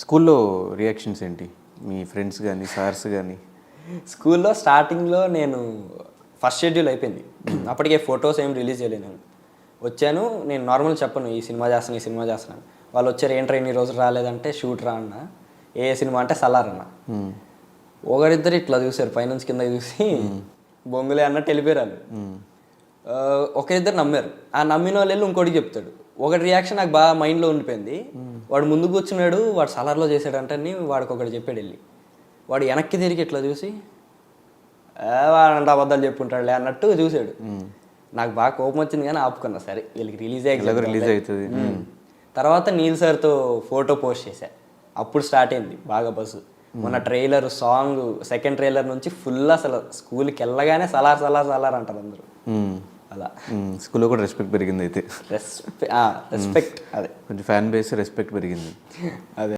స్కూల్లో రియాక్షన్స్ ఏంటి? మీ ఫ్రెండ్స్ కానీ సార్స్ కానీ? స్కూల్లో స్టార్టింగ్లో నేను ఫస్ట్ షెడ్యూల్ అయిపోయింది, అప్పటికే ఫొటోస్ ఏం రిలీజ్ చేయలేదు. నేను వచ్చాను, నేను నార్మల్ చెప్పను ఈ సినిమా చేస్తున్నాను. వాళ్ళు వచ్చారు, ఏంట్రా ఇన్ని రోజులు రాలేదంటే షూట్ రా అన్న. ఏ సినిమా అంటే సలార్ అన్న. ఒకరిద్దరు ఇట్లా చూసారు, పైనుంచి కింద చూసి బొంగులే అన్నట్టు వెళ్ళిపోయారు వాళ్ళు. ఒకరిద్దరు నమ్మారు. ఆ నమ్మిన వాళ్ళు వెళ్ళి ఇంకోటికి చెప్తాడు. ఒకటి రియాక్షన్ నాకు బాగా మైండ్లో ఉండిపోయింది. వాడు ముందుకు కూర్చున్నాడు, వాడు సలార్లో చేశాడంటే వాడికి ఒకటి చెప్పాడు వెళ్ళి. వాడు వెనక్కి తిరిగి ఇట్లా చూసి వాడంటే అబద్ధాలు చెప్పుకుంటాడులే అన్నట్టు చూశాడు. నాకు బాగా కోపం వచ్చింది కానీ ఆపుకున్నా, సరే వీళ్ళకి రిలీజ్ అవుతుంది. తర్వాత నీల్ సార్తో ఫోటో పోస్ట్ చేశా, అప్పుడు స్టార్ట్ అయింది బాగా బస్సు. మొన్న ట్రైలర్ సాంగ్ సెకండ్ ట్రైలర్ నుంచి ఫుల్ అసలు స్కూల్కి వెళ్ళగానే సలార్ సలార్ సలార్ అంటారు అందరూ. అలా స్కూల్లో కూడా రెస్పెక్ట్ పెరిగింది అయితే. రెస్పెక్ట్ అదే కొంచెం ఫ్యాన్ బేస్ రెస్పెక్ట్ పెరిగింది అదే.